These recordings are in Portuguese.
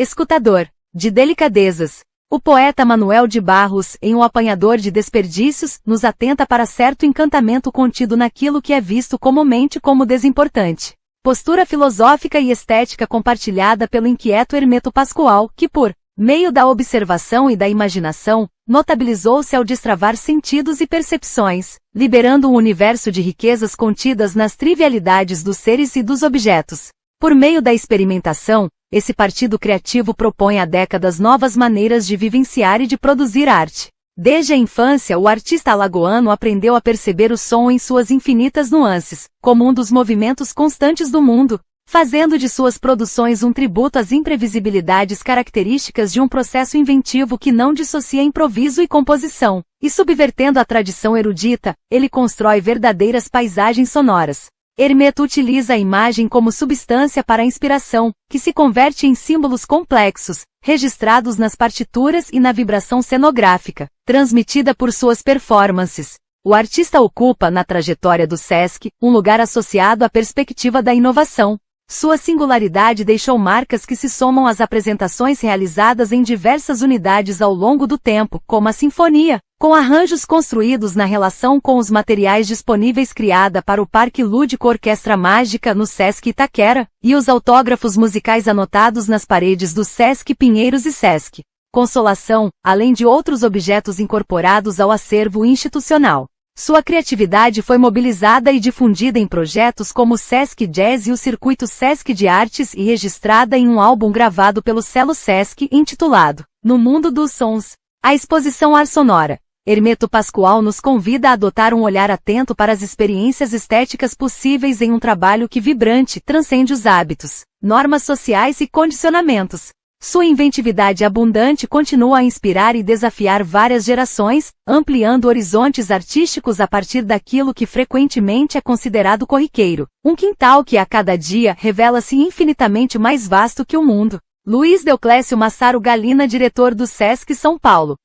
escutador, de delicadezas. O poeta Manuel de Barros, em O Apanhador de Desperdícios, nos atenta para certo encantamento contido naquilo que é visto comumente como desimportante. Postura filosófica e estética compartilhada pelo inquieto Hermeto Pascoal, que por meio da observação e da imaginação, notabilizou-se ao destravar sentidos e percepções, liberando um universo de riquezas contidas nas trivialidades dos seres e dos objetos. Por meio da experimentação, esse partido criativo propõe há décadas novas maneiras de vivenciar e de produzir arte. Desde a infância, o artista alagoano aprendeu a perceber o som em suas infinitas nuances, como um dos movimentos constantes do mundo, fazendo de suas produções um tributo às imprevisibilidades características de um processo inventivo que não dissocia improviso e composição, e subvertendo a tradição erudita, ele constrói verdadeiras paisagens sonoras. Hermeto utiliza a imagem como substância para a inspiração, que se converte em símbolos complexos, registrados nas partituras e na vibração cenográfica, transmitida por suas performances. O artista ocupa, na trajetória do Sesc, um lugar associado à perspectiva da inovação. Sua singularidade deixou marcas que se somam às apresentações realizadas em diversas unidades ao longo do tempo, como a Sinfonia, com arranjos construídos na relação com os materiais disponíveis criada para o Parque Lúdico Orquestra Mágica no Sesc Itaquera, e os autógrafos musicais anotados nas paredes do Sesc Pinheiros e Sesc Consolação, além de outros objetos incorporados ao acervo institucional. Sua criatividade foi mobilizada e difundida em projetos como o Sesc Jazz e o Circuito Sesc de Artes e registrada em um álbum gravado pelo selo Sesc intitulado No Mundo dos Sons. A exposição Ar Sonora. Hermeto Pascoal nos convida a adotar um olhar atento para as experiências estéticas possíveis em um trabalho que vibrante transcende os hábitos, normas sociais e condicionamentos. Sua inventividade abundante continua a inspirar e desafiar várias gerações, ampliando horizontes artísticos a partir daquilo que frequentemente é considerado corriqueiro, um quintal que a cada dia revela-se infinitamente mais vasto que o mundo. Luiz Deoclésio Massaro Galina, diretor do Sesc São Paulo.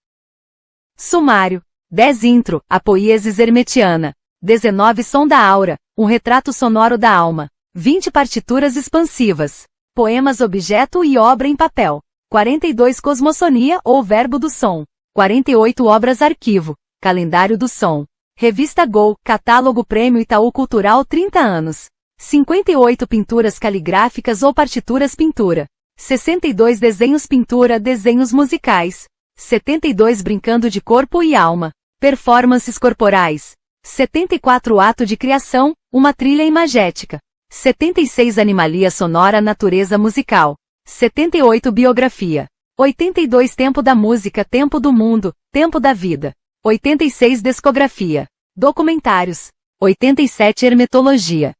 Sumário. 10 Intro, a poiesis hermetiana. 19 Som da Aura, um retrato sonoro da alma. 20 Partituras expansivas. Poemas objeto e obra em papel. 42 Cosmosonia ou Verbo do Som. 48 Obras arquivo. Calendário do Som. Revista Gol, Catálogo Prêmio Itaú Cultural 30 anos. 58 Pinturas caligráficas ou partituras pintura. 62 Desenhos pintura, desenhos musicais. 72 Brincando de corpo e alma. Performances corporais. 74 Ato de criação, uma trilha imagética. 76 Animalia sonora, natureza musical. 78 Biografia. 82 Tempo da música, tempo do mundo, tempo da vida. 86 Discografia. Documentários. 87 Hermetologia.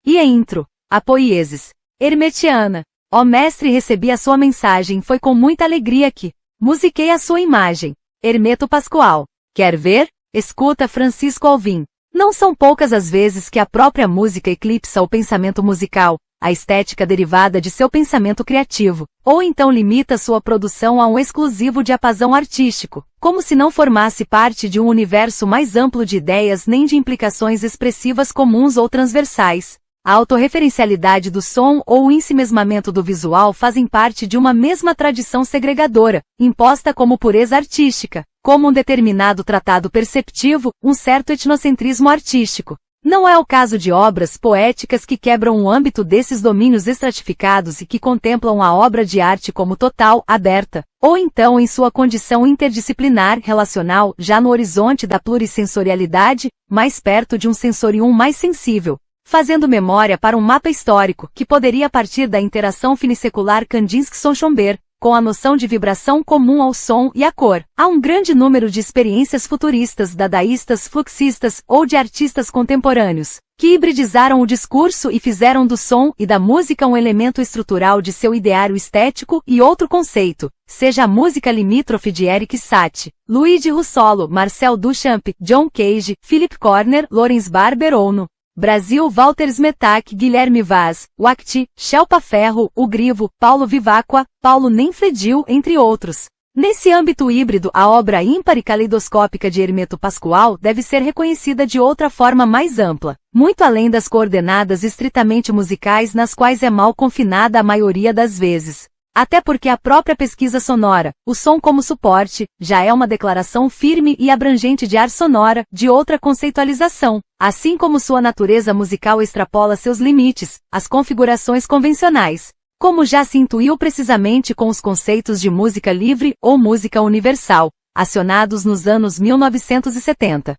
E a intro, a poiesis hermetiana. Ó mestre, recebi a sua mensagem, foi com muita alegria que musiquei a sua imagem. Hermeto Pascoal. Quer ver? Escuta Francisco Alvim. Não são poucas as vezes que a própria música eclipsa o pensamento musical, a estética derivada de seu pensamento criativo, ou então limita sua produção a um exclusivo diapasão artístico, como se não formasse parte de um universo mais amplo de ideias nem de implicações expressivas comuns ou transversais. A autorreferencialidade do som ou o ensimesmamento do visual fazem parte de uma mesma tradição segregadora, imposta como pureza artística, como um determinado tratado perceptivo, um certo etnocentrismo artístico. Não é o caso de obras poéticas que quebram o âmbito desses domínios estratificados e que contemplam a obra de arte como total, aberta, ou então em sua condição interdisciplinar, relacional, já no horizonte da plurissensorialidade, mais perto de um sensorium mais sensível, fazendo memória para um mapa histórico, que poderia partir da interação finissecular Kandinsky-Sonchomber, com a noção de vibração comum ao som e à cor. Há um grande número de experiências futuristas, dadaístas, fluxistas ou de artistas contemporâneos, que hibridizaram o discurso e fizeram do som e da música um elemento estrutural de seu ideário estético e outro conceito, seja a música limítrofe de Eric Satie, Luigi Russolo, Marcel Duchamp, John Cage, Philip Corner, Lawrence Barber ou no Brasil Walter Smetak, Guilherme Vaz, Wachti, Shelpa Ferro, O Grivo, Paulo Vivacqua, Paulo Nenfredil, entre outros. Nesse âmbito híbrido, a obra ímpar e caleidoscópica de Hermeto Pascoal deve ser reconhecida de outra forma mais ampla, muito além das coordenadas estritamente musicais nas quais é mal confinada a maioria das vezes. Até porque a própria pesquisa sonora, o som como suporte, já é uma declaração firme e abrangente de ar sonora, de outra conceitualização, assim como sua natureza musical extrapola seus limites, as configurações convencionais, como já se intuiu precisamente com os conceitos de música livre ou música universal, acionados nos anos 1970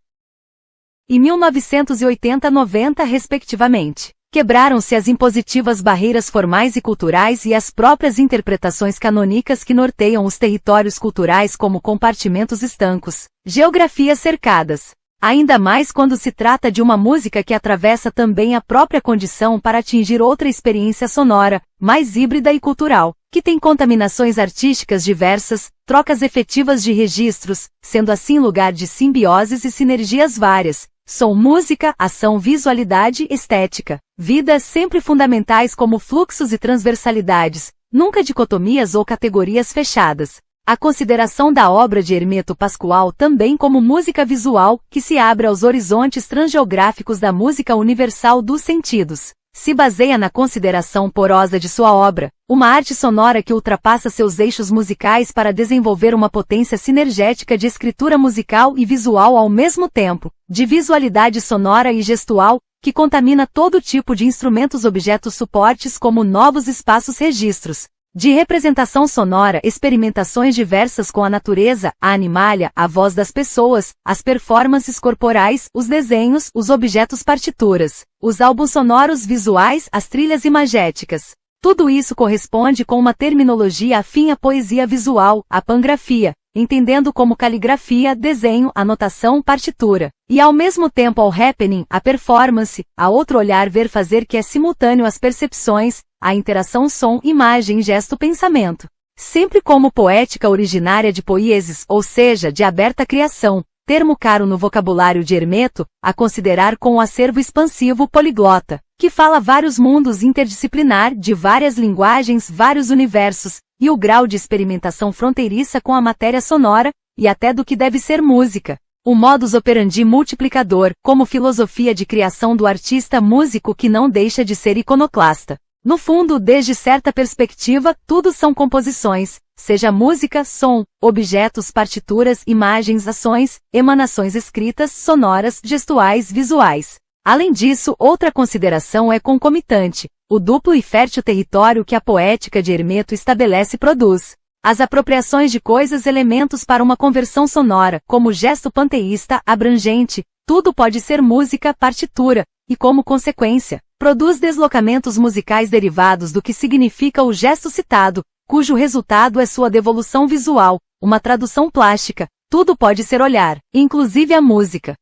e 1980-90 respectivamente. Quebraram-se as impositivas barreiras formais e culturais e as próprias interpretações canônicas que norteiam os territórios culturais como compartimentos estancos, geografias cercadas. Ainda mais quando se trata de uma música que atravessa também a própria condição para atingir outra experiência sonora, mais híbrida e cultural, que tem contaminações artísticas diversas, trocas efetivas de registros, sendo assim lugar de simbioses e sinergias várias. Som, música, ação, visualidade, estética. Vidas sempre fundamentais como fluxos e transversalidades, nunca dicotomias ou categorias fechadas. A consideração da obra de Hermeto Pascoal também como música visual, que se abre aos horizontes transgeográficos da música universal dos sentidos, se baseia na consideração porosa de sua obra, uma arte sonora que ultrapassa seus eixos musicais para desenvolver uma potência sinergética de escritura musical e visual ao mesmo tempo, de visualidade sonora e gestual, que contamina todo tipo de instrumentos, objetos, suportes como novos espaços, registros de representação sonora, experimentações diversas com a natureza, a animalia, a voz das pessoas, as performances corporais, os desenhos, os objetos, partituras, os álbuns sonoros visuais, as trilhas imagéticas. Tudo isso corresponde com uma terminologia afim à poesia visual, à pangrafia, entendendo como caligrafia, desenho, anotação, partitura, e ao mesmo tempo ao happening, a performance, a outro olhar, ver, fazer, que é simultâneo às percepções, a interação som, imagem, gesto, pensamento. Sempre como poética originária de poieses, ou seja, de aberta criação, termo caro no vocabulário de Hermeto, a considerar com o acervo expansivo poliglota, que fala vários mundos, interdisciplinar, de várias linguagens, vários universos, e o grau de experimentação fronteiriça com a matéria sonora, e até do que deve ser música. O modus operandi multiplicador, como filosofia de criação do artista músico que não deixa de ser iconoclasta. No fundo, desde certa perspectiva, tudo são composições, seja música, som, objetos, partituras, imagens, ações, emanações escritas, sonoras, gestuais, visuais. Além disso, outra consideração é concomitante, o duplo e fértil território que a poética de Hermeto estabelece e produz. As apropriações de coisas, elementos para uma conversão sonora, como gesto panteísta, abrangente, tudo pode ser música, partitura, e como consequência, produz deslocamentos musicais derivados do que significa o gesto citado, cujo resultado é sua devolução visual, uma tradução plástica, tudo pode ser olhar, inclusive a música.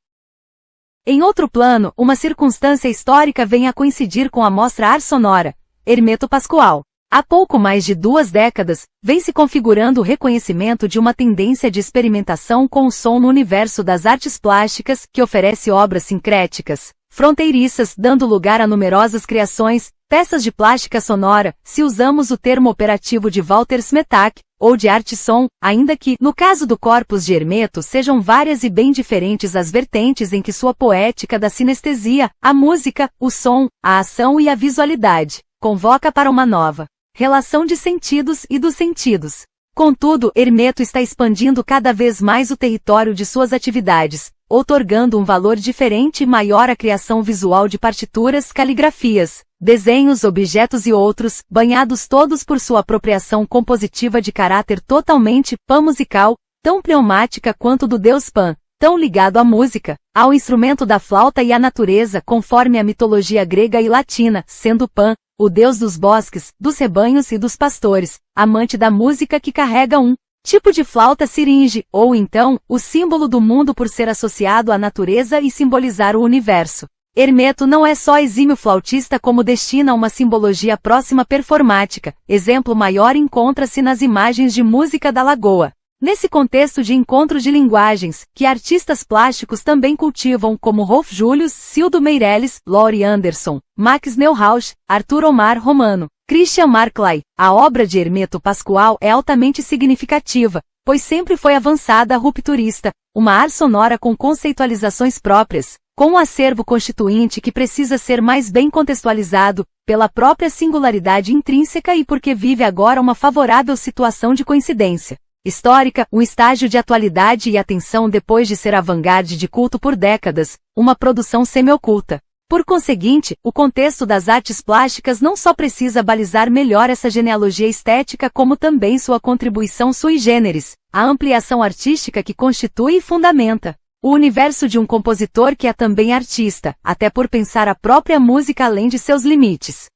Em outro plano, uma circunstância histórica vem a coincidir com a mostra Ar Sonora, Hermeto Pascoal. Há pouco mais de 2 décadas, vem se configurando o reconhecimento de uma tendência de experimentação com o som no universo das artes plásticas, que oferece obras sincréticas, fronteiriças, dando lugar a numerosas criações, peças de plástica sonora, se usamos o termo operativo de Walter Smetak, ou de arte-som, ainda que, no caso do corpus de Hermeto, sejam várias e bem diferentes as vertentes em que sua poética da sinestesia, a música, o som, a ação e a visualidade, convoca para uma nova relação de sentidos e dos sentidos. Contudo, Hermeto está expandindo cada vez mais o território de suas atividades, outorgando um valor diferente e maior à criação visual de partituras, caligrafias, desenhos, objetos e outros, banhados todos por sua apropriação compositiva de caráter totalmente pan-musical, tão pneumática quanto do deus Pan, tão ligado à música, ao instrumento da flauta e à natureza, conforme a mitologia grega e latina, sendo Pan, o deus dos bosques, dos rebanhos e dos pastores, amante da música que carrega um tipo de flauta siringe, ou então, o símbolo do mundo por ser associado à natureza e simbolizar o universo. Hermeto não é só exímio flautista como destina uma simbologia próxima performática, exemplo maior encontra-se nas imagens de música da Lagoa. Nesse contexto de encontro de linguagens, que artistas plásticos também cultivam como Rolf Julius, Cildo Meirelles, Laurie Anderson, Max Neuhaus, Arthur Omar Romano, Christian Markley, a obra de Hermeto Pascoal é altamente significativa, pois sempre foi avançada, rupturista, uma arte sonora com conceitualizações próprias, com um acervo constituinte que precisa ser mais bem contextualizado, pela própria singularidade intrínseca e porque vive agora uma favorável situação de coincidência histórica, um estágio de atualidade e atenção depois de ser avant-garde de culto por décadas, uma produção semi-oculta. Por conseguinte, o contexto das artes plásticas não só precisa balizar melhor essa genealogia estética como também sua contribuição sui generis, a ampliação artística que constitui e fundamenta o universo de um compositor que é também artista, até por pensar a própria música além de seus limites.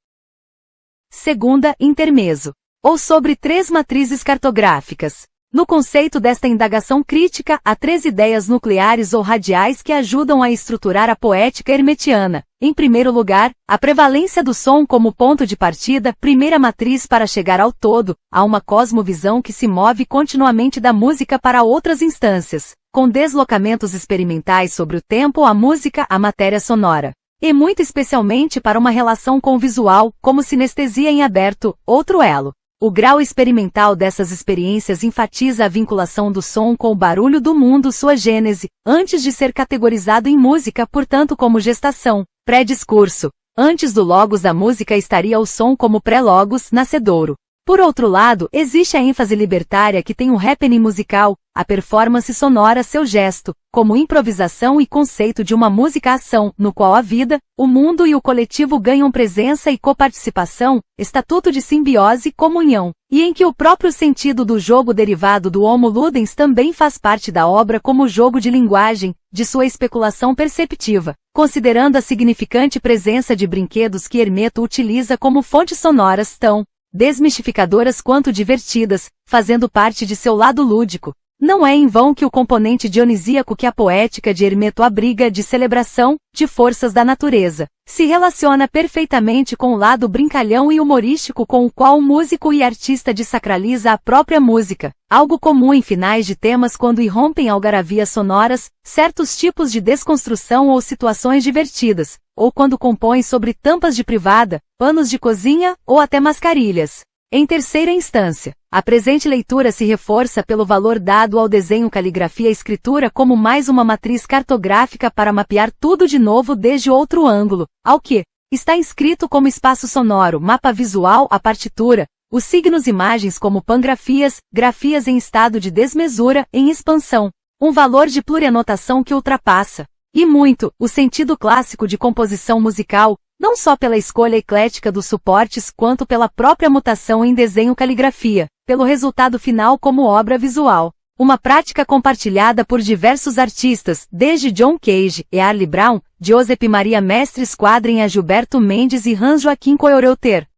Segunda, intermezzo. Ou sobre 3 matrizes cartográficas. No conceito desta indagação crítica, há 3 ideias nucleares ou radiais que ajudam a estruturar a poética hermetiana. Em primeiro lugar, a prevalência do som como ponto de partida, primeira matriz para chegar ao todo, a uma cosmovisão que se move continuamente da música para outras instâncias, com deslocamentos experimentais sobre o tempo, a música, a matéria sonora. E muito especialmente para uma relação com o visual, como sinestesia em aberto, outro elo. O grau experimental dessas experiências enfatiza a vinculação do som com o barulho do mundo, sua gênese, antes de ser categorizado em música, portanto como gestação, pré-discurso. Antes do logos da música estaria o som como pré-logos, nascedouro. Por outro lado, existe a ênfase libertária que tem um happening musical, a performance sonora, seu gesto, como improvisação e conceito de uma música-ação, no qual a vida, o mundo e o coletivo ganham presença e coparticipação, estatuto de simbiose e comunhão, e em que o próprio sentido do jogo derivado do homo ludens também faz parte da obra como jogo de linguagem, de sua especulação perceptiva, considerando a significante presença de brinquedos que Hermeto utiliza como fontes sonoras tão desmistificadoras quanto divertidas, fazendo parte de seu lado lúdico. Não é em vão que o componente dionisíaco que a poética de Hermeto abriga de celebração, de forças da natureza, se relaciona perfeitamente com o lado brincalhão e humorístico com o qual o músico e artista desacraliza a própria música, algo comum em finais de temas quando irrompem algaravias sonoras, certos tipos de desconstrução ou situações divertidas, ou quando compõe sobre tampas de privada, panos de cozinha, ou até mascarilhas. Em terceira instância, a presente leitura se reforça pelo valor dado ao desenho, caligrafia e escritura como mais uma matriz cartográfica para mapear tudo de novo desde outro ângulo, ao que está inscrito como espaço sonoro, mapa visual, a partitura, os signos imagens como pangrafias, grafias em estado de desmesura, em expansão, um valor de plurianotação que ultrapassa, e muito, o sentido clássico de composição musical, não só pela escolha eclética dos suportes quanto pela própria mutação em desenho-caligrafia, pelo resultado final como obra visual. Uma prática compartilhada por diversos artistas, desde John Cage e Arlie Brown, Josep Maria Mestre Esquadrem a Gilberto Mendes e Hans Joaquim Coyoreuter.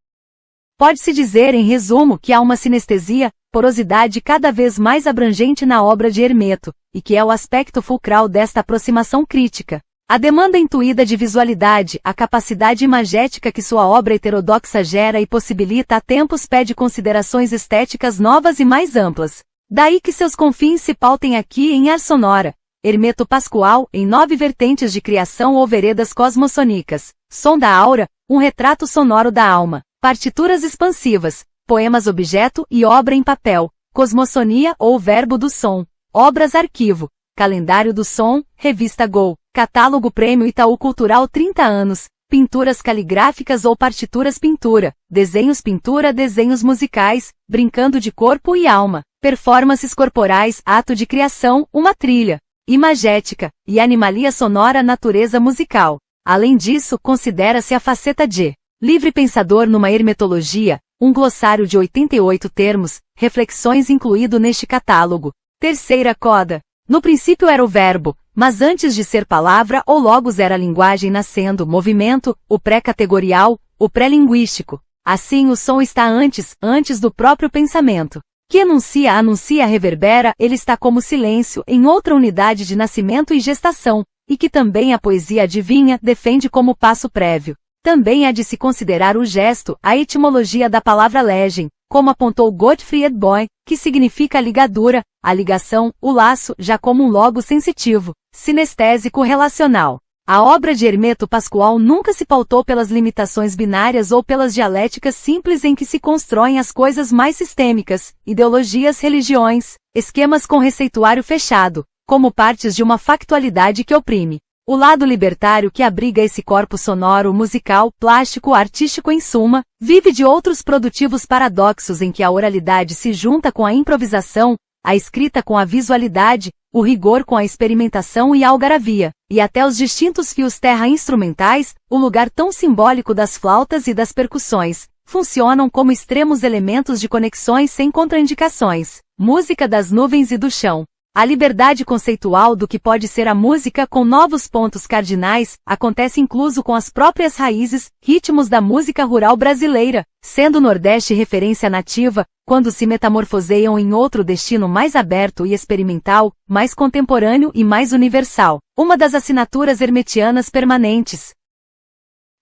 Pode-se dizer, em resumo, que há uma sinestesia, porosidade cada vez mais abrangente na obra de Hermeto, e que é o aspecto fulcral desta aproximação crítica. A demanda intuída de visualidade, a capacidade imagética que sua obra heterodoxa gera e possibilita a tempos pede considerações estéticas novas e mais amplas. Daí que seus confins se pautem aqui em Ar Sonora. Hermeto Pascoal, em 9 vertentes de criação ou veredas cosmossônicas. Som da aura, um retrato sonoro da alma. Partituras expansivas, poemas objeto e obra em papel. Cosmossonia ou verbo do som. Obras arquivo. Calendário do som, revista Go. Catálogo Prêmio Itaú Cultural 30 anos, pinturas caligráficas ou partituras pintura, desenhos pintura, desenhos musicais, brincando de corpo e alma, performances corporais, ato de criação, uma trilha, imagética, e animalia sonora, natureza musical. Além disso, considera-se a faceta de livre pensador numa hermetologia, um glossário de 88 termos, reflexões incluído neste catálogo. Terceira coda. No princípio era o verbo, mas antes de ser palavra ou logos era a linguagem nascendo, movimento, o pré-categorial, o pré-linguístico. Assim o som está antes do próprio pensamento. Que anuncia, reverbera, ele está como silêncio em outra unidade de nascimento e gestação, e que também a poesia adivinha, defende como passo prévio. Também há de se considerar o gesto, a etimologia da palavra legem, como apontou Gottfried Boy, que significa a ligadura, a ligação, o laço, já como um logo sensitivo, sinestésico relacional. A obra de Hermeto Pascoal nunca se pautou pelas limitações binárias ou pelas dialéticas simples em que se constroem as coisas mais sistêmicas, ideologias, religiões, esquemas com receituário fechado, como partes de uma factualidade que oprime. O lado libertário que abriga esse corpo sonoro, musical, plástico, artístico em suma, vive de outros produtivos paradoxos em que a oralidade se junta com a improvisação, a escrita com a visualidade, o rigor com a experimentação e a algaravia, e até os distintos fios terra-instrumentais, o lugar tão simbólico das flautas e das percussões, funcionam como extremos elementos de conexões sem contraindicações. Música das nuvens e do chão. A liberdade conceitual do que pode ser a música com novos pontos cardinais acontece incluso com as próprias raízes, ritmos da música rural brasileira, sendo o Nordeste referência nativa, quando se metamorfoseiam em outro destino mais aberto e experimental, mais contemporâneo e mais universal, uma das assinaturas hermetianas permanentes.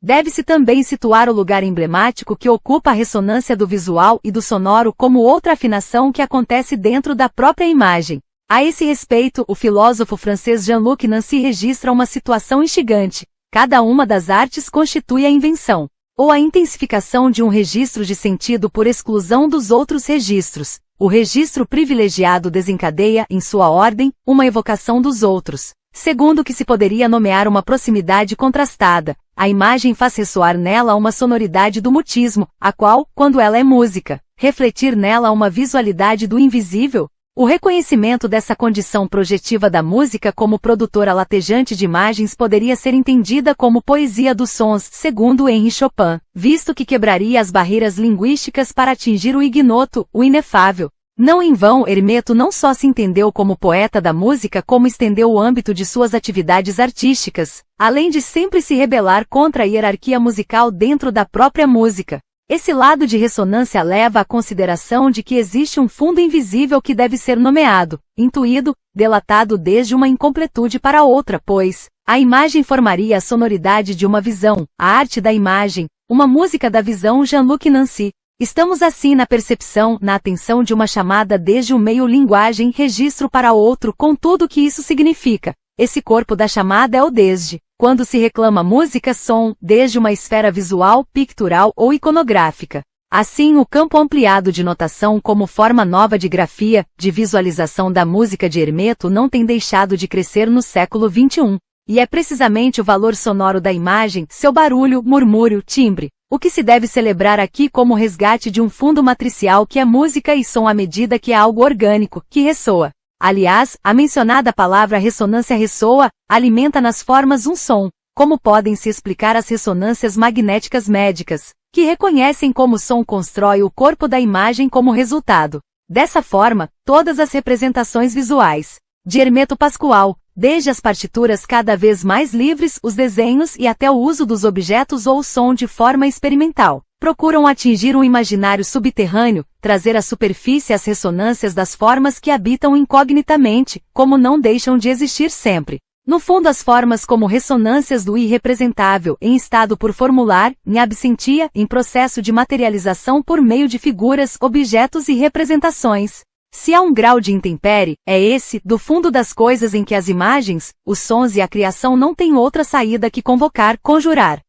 Deve-se também situar o lugar emblemático que ocupa a ressonância do visual e do sonoro como outra afinação que acontece dentro da própria imagem. A esse respeito, o filósofo francês Jean-Luc Nancy registra uma situação instigante. Cada uma das artes constitui a invenção, ou a intensificação de um registro de sentido por exclusão dos outros registros. O registro privilegiado desencadeia, em sua ordem, uma evocação dos outros. Segundo o que se poderia nomear uma proximidade contrastada, a imagem faz ressoar nela uma sonoridade do mutismo, a qual, quando ela é música, refletir nela uma visualidade do invisível. O reconhecimento dessa condição projetiva da música como produtora latejante de imagens poderia ser entendida como poesia dos sons, segundo Henri Chopin, visto que quebraria as barreiras linguísticas para atingir o ignoto, o inefável. Não em vão, Hermeto não só se entendeu como poeta da música, como estendeu o âmbito de suas atividades artísticas, além de sempre se rebelar contra a hierarquia musical dentro da própria música. Esse lado de ressonância leva à consideração de que existe um fundo invisível que deve ser nomeado, intuído, delatado desde uma incompletude para outra, pois a imagem formaria a sonoridade de uma visão, a arte da imagem, uma música da visão. Jean-Luc Nancy. Estamos assim na percepção, na atenção de uma chamada desde o meio linguagem registro para outro com tudo o que isso significa. Esse corpo da chamada é o desde. Quando se reclama música, som, desde uma esfera visual, pictural ou iconográfica. Assim, o campo ampliado de notação como forma nova de grafia, de visualização da música de Hermeto não tem deixado de crescer no século XXI. E é precisamente o valor sonoro da imagem, seu barulho, murmúrio, timbre, o que se deve celebrar aqui como resgate de um fundo matricial que é música e som à medida que é algo orgânico, que ressoa. Aliás, a mencionada palavra ressonância ressoa, alimenta nas formas um som. Como podem se explicar as ressonâncias magnéticas médicas, que reconhecem como o som constrói o corpo da imagem como resultado? Dessa forma, todas as representações visuais de Hermeto Pascoal, desde as partituras cada vez mais livres, os desenhos e até o uso dos objetos ou o som de forma experimental, procuram atingir um imaginário subterrâneo, trazer à superfície as ressonâncias das formas que habitam incognitamente, como não deixam de existir sempre. No fundo, as formas como ressonâncias do irrepresentável, em estado por formular, em absentia, em processo de materialização por meio de figuras, objetos e representações. Se há um grau de intempérie, é esse, do fundo das coisas em que as imagens, os sons e a criação não têm outra saída que convocar, conjurar.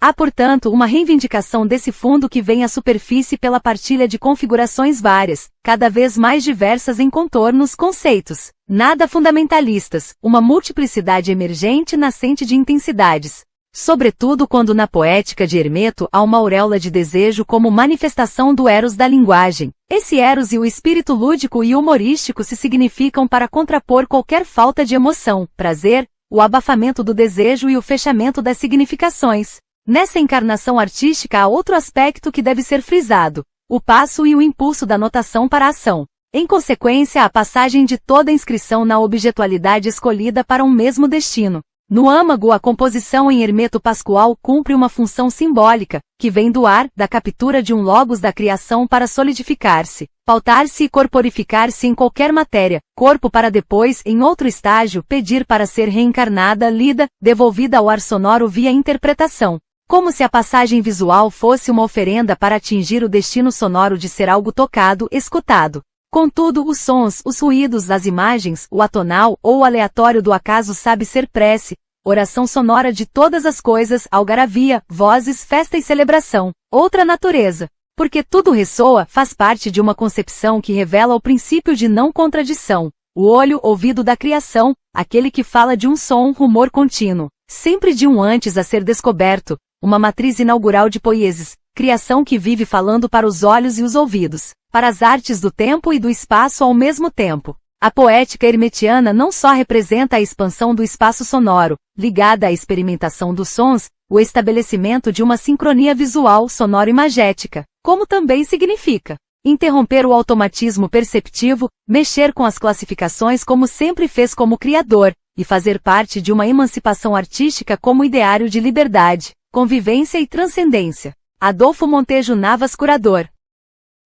Há, portanto, uma reivindicação desse fundo que vem à superfície pela partilha de configurações várias, cada vez mais diversas em contornos, conceitos, nada fundamentalistas, uma multiplicidade emergente nascente de intensidades. Sobretudo quando na poética de Hermeto há uma auréola de desejo como manifestação do eros da linguagem. Esse eros e o espírito lúdico e humorístico se significam para contrapor qualquer falta de emoção, prazer, o abafamento do desejo e o fechamento das significações. Nessa encarnação artística há outro aspecto que deve ser frisado, o passo e o impulso da notação para a ação. Em consequência, a passagem de toda a inscrição na objetualidade escolhida para um mesmo destino. No âmago, a composição em Hermeto Pascoal cumpre uma função simbólica, que vem do ar, da captura de um logos da criação para solidificar-se, pautar-se e corporificar-se em qualquer matéria, corpo para depois, em outro estágio, pedir para ser reencarnada, lida, devolvida ao ar sonoro via interpretação. Como se a passagem visual fosse uma oferenda para atingir o destino sonoro de ser algo tocado, escutado. Contudo, os sons, os ruídos, as imagens, o atonal ou o aleatório do acaso sabe ser prece, oração sonora de todas as coisas, algaravia, vozes, festa e celebração, outra natureza. Porque tudo ressoa, faz parte de uma concepção que revela o princípio de não contradição. O olho, ouvido da criação, aquele que fala de um som, rumor contínuo, sempre de um antes a ser descoberto, uma matriz inaugural de poieses, criação que vive falando para os olhos e os ouvidos, para as artes do tempo e do espaço ao mesmo tempo. A poética hermetiana não só representa a expansão do espaço sonoro, ligada à experimentação dos sons, o estabelecimento de uma sincronia visual, sonoro-imagética, como também significa interromper o automatismo perceptivo, mexer com as classificações como sempre fez como criador, e fazer parte de uma emancipação artística como ideário de liberdade, convivência e transcendência. Adolfo Montejo Navas, curador.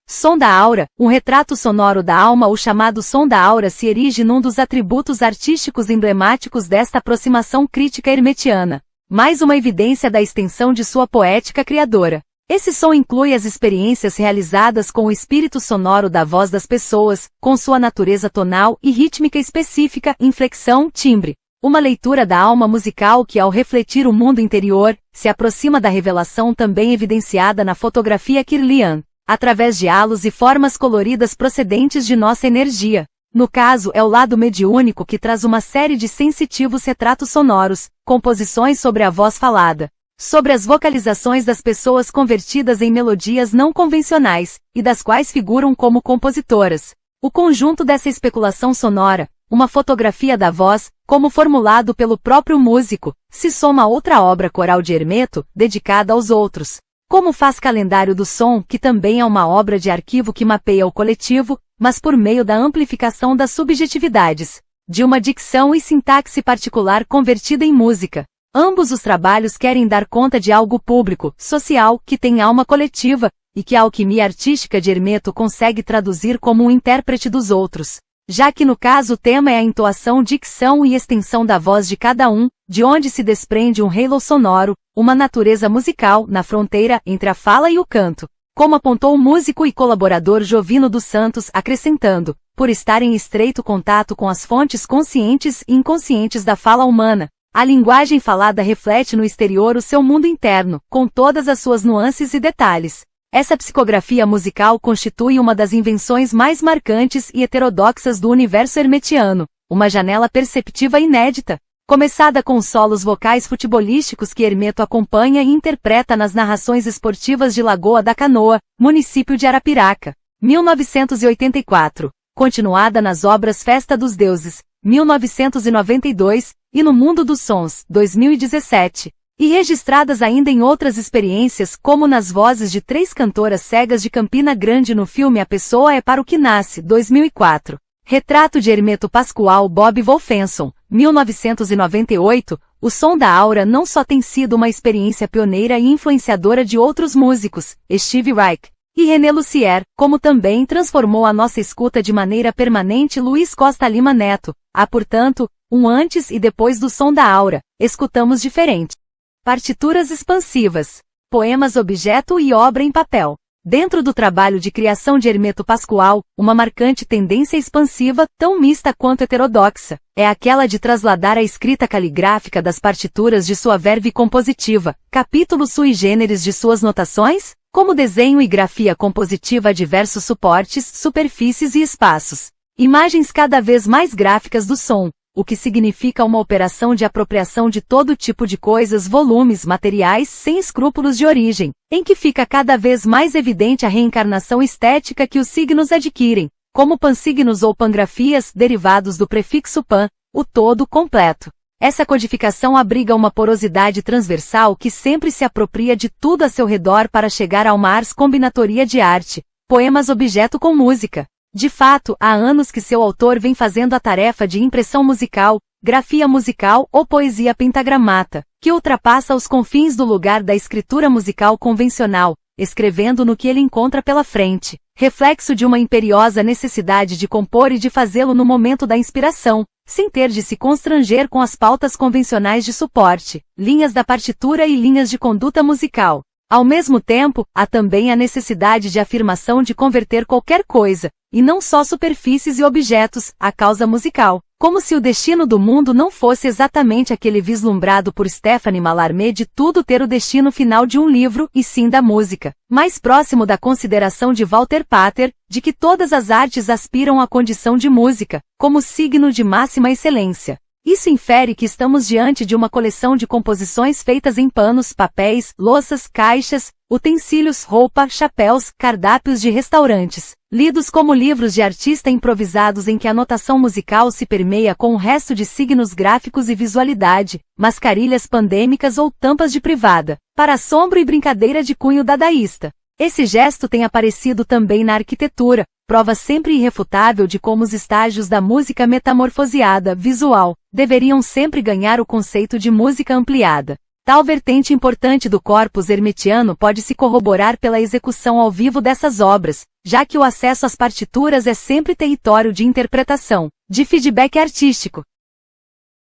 Som da aura, um retrato sonoro da alma. O chamado som da aura se erige num dos atributos artísticos emblemáticos desta aproximação crítica hermetiana. Mais uma evidência da extensão de sua poética criadora. Esse som inclui as experiências realizadas com o espírito sonoro da voz das pessoas, com sua natureza tonal e rítmica específica, inflexão, timbre. Uma leitura da alma musical que, ao refletir o mundo interior, se aproxima da revelação também evidenciada na fotografia Kirlian, através de halos e formas coloridas procedentes de nossa energia. No caso, é o lado mediúnico que traz uma série de sensitivos retratos sonoros, composições sobre a voz falada, sobre as vocalizações das pessoas convertidas em melodias não convencionais, e das quais figuram como compositoras. O conjunto dessa especulação sonora, uma fotografia da voz, como formulado pelo próprio músico, se soma a outra obra coral de Hermeto, dedicada aos outros. Como faz Calendário do Som, que também é uma obra de arquivo que mapeia o coletivo, mas por meio da amplificação das subjetividades, de uma dicção e sintaxe particular convertida em música. Ambos os trabalhos querem dar conta de algo público, social, que tem alma coletiva, e que a alquimia artística de Hermeto consegue traduzir como um intérprete dos outros. Já que no caso o tema é a entoação, dicção e extensão da voz de cada um, de onde se desprende um halo sonoro, uma natureza musical, na fronteira entre a fala e o canto. Como apontou o músico e colaborador Jovino dos Santos, acrescentando, por estar em estreito contato com as fontes conscientes e inconscientes da fala humana, a linguagem falada reflete no exterior o seu mundo interno, com todas as suas nuances e detalhes. Essa psicografia musical constitui uma das invenções mais marcantes e heterodoxas do universo hermetiano, uma janela perceptiva inédita, começada com os solos vocais futebolísticos que Hermeto acompanha e interpreta nas narrações esportivas de Lagoa da Canoa, município de Arapiraca, 1984, continuada nas obras Festa dos Deuses, 1992, e No Mundo dos Sons, 2017, e registradas ainda em outras experiências como nas vozes de 3 cantoras cegas de Campina Grande no filme A Pessoa é para o que Nasce, 2004. Retrato de Hermeto Pascoal Bob Wolfenson, 1998, o som da aura não só tem sido uma experiência pioneira e influenciadora de outros músicos, Steve Reich e René Lucier, como também transformou a nossa escuta de maneira permanente. Luiz Costa Lima Neto. Há, portanto, um antes e depois do som da aura, escutamos diferente. Partituras expansivas, poemas objeto e obra em papel. Dentro do trabalho de criação de Hermeto Pascoal, uma marcante tendência expansiva, tão mista quanto heterodoxa, é aquela de trasladar a escrita caligráfica das partituras de sua verve compositiva, capítulos sui generis de suas notações, como desenho e grafia compositiva a diversos suportes, superfícies e espaços. Imagens cada vez mais gráficas do som, o que significa uma operação de apropriação de todo tipo de coisas, volumes, materiais, sem escrúpulos de origem, em que fica cada vez mais evidente a reencarnação estética que os signos adquirem, como pansignos ou pangrafias, derivados do prefixo pan, o todo completo. Essa codificação abriga uma porosidade transversal que sempre se apropria de tudo a seu redor para chegar a uma ars combinatoria de arte, poemas objeto com música. De fato, há anos que seu autor vem fazendo a tarefa de impressão musical, grafia musical ou poesia pentagramata, que ultrapassa os confins do lugar da escritura musical convencional, escrevendo no que ele encontra pela frente, reflexo de uma imperiosa necessidade de compor e de fazê-lo no momento da inspiração, sem ter de se constranger com as pautas convencionais de suporte, linhas da partitura e linhas de conduta musical. Ao mesmo tempo, há também a necessidade de afirmação de converter qualquer coisa, e não só superfícies e objetos, à causa musical. Como se o destino do mundo não fosse exatamente aquele vislumbrado por Stéphane Mallarmé de tudo ter o destino final de um livro, e sim da música. Mais próximo da consideração de Walter Pater, de que todas as artes aspiram à condição de música, como signo de máxima excelência. Isso infere que estamos diante de uma coleção de composições feitas em panos, papéis, louças, caixas, utensílios, roupa, chapéus, cardápios de restaurantes, lidos como livros de artista improvisados em que a notação musical se permeia com o resto de signos gráficos e visualidade, mascarilhas pandêmicas ou tampas de privada, para assombro e brincadeira de cunho dadaísta. Esse gesto tem aparecido também na arquitetura, prova sempre irrefutável de como os estágios da música metamorfoseada, visual, deveriam sempre ganhar o conceito de música ampliada. Tal vertente importante do corpus hermetiano pode se corroborar pela execução ao vivo dessas obras, já que o acesso às partituras é sempre território de interpretação, de feedback artístico.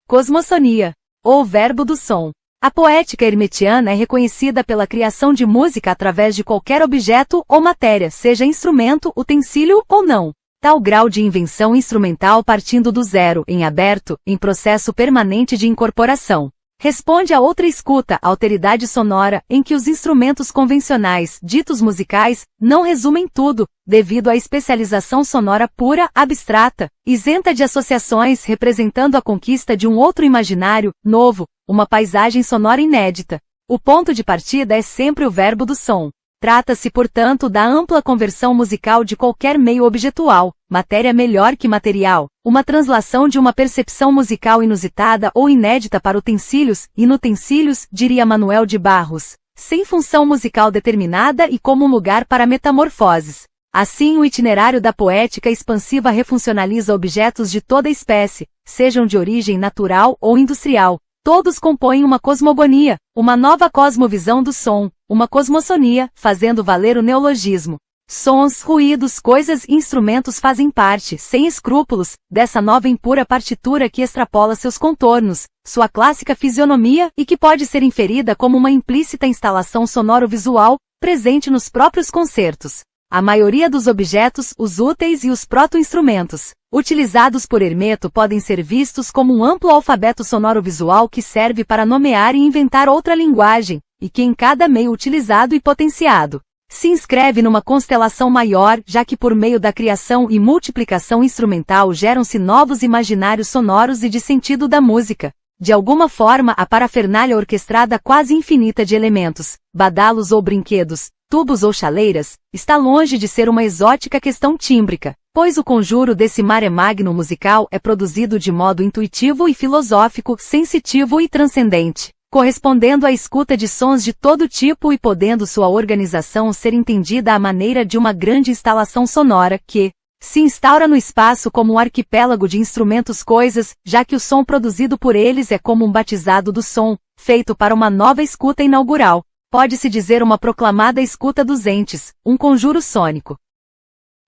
Cosmosonia, ou verbo do som. A poética hermetiana é reconhecida pela criação de música através de qualquer objeto ou matéria, seja instrumento, utensílio ou não. Tal grau de invenção instrumental partindo do zero, em aberto, em processo permanente de incorporação. Responde a outra escuta, alteridade sonora, em que os instrumentos convencionais, ditos musicais, não resumem tudo, devido à especialização sonora pura, abstrata, isenta de associações representando a conquista de um outro imaginário, novo, uma paisagem sonora inédita. O ponto de partida é sempre o verbo do som. Trata-se, portanto, da ampla conversão musical de qualquer meio objetual, matéria melhor que material, uma translação de uma percepção musical inusitada ou inédita para utensílios, inutensílios, diria Manuel de Barros, sem função musical determinada e como um lugar para metamorfoses. Assim, o itinerário da poética expansiva refuncionaliza objetos de toda espécie, sejam de origem natural ou industrial. Todos compõem uma cosmogonia, uma nova cosmovisão do som, uma cosmosonia, fazendo valer o neologismo. Sons, ruídos, coisas e instrumentos fazem parte, sem escrúpulos, dessa nova impura partitura que extrapola seus contornos, sua clássica fisionomia e que pode ser inferida como uma implícita instalação sonoro-visual, presente nos próprios concertos. A maioria dos objetos, os úteis e os proto-instrumentos, utilizados por Hermeto podem ser vistos como um amplo alfabeto sonoro-visual que serve para nomear e inventar outra linguagem, e que em cada meio utilizado e potenciado, se inscreve numa constelação maior, já que por meio da criação e multiplicação instrumental geram-se novos imaginários sonoros e de sentido da música. De alguma forma, a parafernália orquestrada quase infinita de elementos, badalos ou brinquedos, tubos ou chaleiras, está longe de ser uma exótica questão tímbrica, pois o conjuro desse mare magnum musical é produzido de modo intuitivo e filosófico, sensitivo e transcendente, correspondendo à escuta de sons de todo tipo e podendo sua organização ser entendida à maneira de uma grande instalação sonora que se instaura no espaço como um arquipélago de instrumentos coisas, já que o som produzido por eles é como um batizado do som, feito para uma nova escuta inaugural. Pode-se dizer uma proclamada escuta dos entes, um conjuro sônico.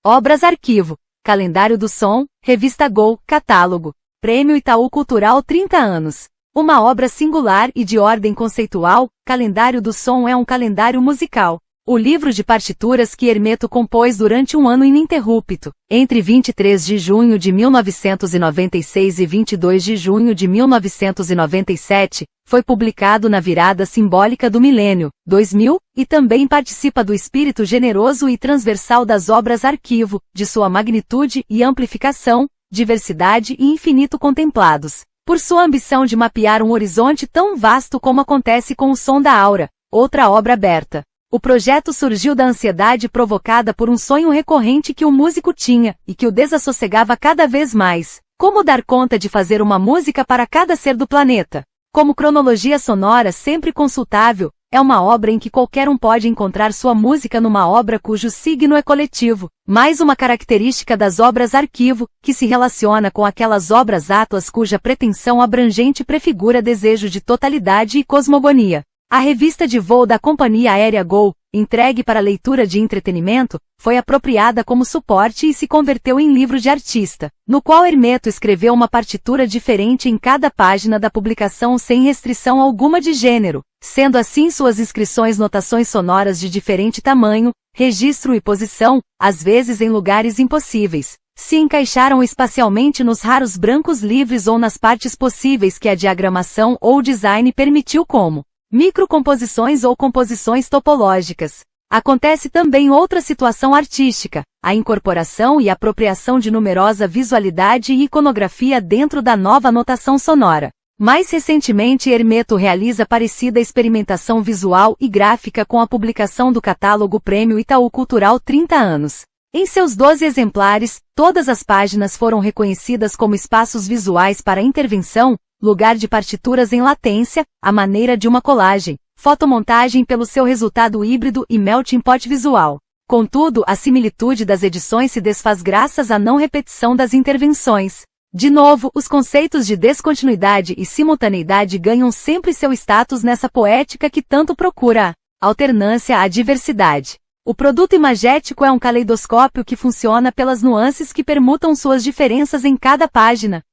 Obras Arquivo, Calendário do Som, Revista Gol, Catálogo, Prêmio Itaú Cultural 30 anos. Uma obra singular e de ordem conceitual, Calendário do Som é um calendário musical. O livro de partituras que Hermeto compôs durante um ano ininterrupto, entre 23 de junho de 1996 e 22 de junho de 1997, foi publicado na virada simbólica do milênio, 2000, e também participa do espírito generoso e transversal das obras arquivo, de sua magnitude e amplificação, diversidade e infinito contemplados, por sua ambição de mapear um horizonte tão vasto como acontece com o Som da Aura, outra obra aberta. O projeto surgiu da ansiedade provocada por um sonho recorrente que o músico tinha, e que o desassossegava cada vez mais. Como dar conta de fazer uma música para cada ser do planeta? Como cronologia sonora sempre consultável, é uma obra em que qualquer um pode encontrar sua música numa obra cujo signo é coletivo, mais uma característica das obras arquivo, que se relaciona com aquelas obras atlas cuja pretensão abrangente prefigura desejo de totalidade e cosmogonia. A revista de voo da companhia aérea Gol, entregue para leitura de entretenimento, foi apropriada como suporte e se converteu em livro de artista, no qual Hermeto escreveu uma partitura diferente em cada página da publicação sem restrição alguma de gênero, sendo assim suas inscrições notações sonoras de diferente tamanho, registro e posição, às vezes em lugares impossíveis, se encaixaram espacialmente nos raros brancos livres ou nas partes possíveis que a diagramação ou design permitiu como microcomposições ou composições topológicas. Acontece também outra situação artística, a incorporação e apropriação de numerosa visualidade e iconografia dentro da nova notação sonora. Mais recentemente, Hermeto realiza parecida experimentação visual e gráfica com a publicação do catálogo Prêmio Itaú Cultural 30 anos. Em seus 12 exemplares, todas as páginas foram reconhecidas como espaços visuais para intervenção, lugar de partituras em latência, à maneira de uma colagem, fotomontagem pelo seu resultado híbrido e melting pot visual. Contudo, a similitude das edições se desfaz graças à não repetição das intervenções. De novo, os conceitos de descontinuidade e simultaneidade ganham sempre seu status nessa poética que tanto procura a alternância à diversidade. O produto imagético é um caleidoscópio que funciona pelas nuances que permutam suas diferenças em cada página,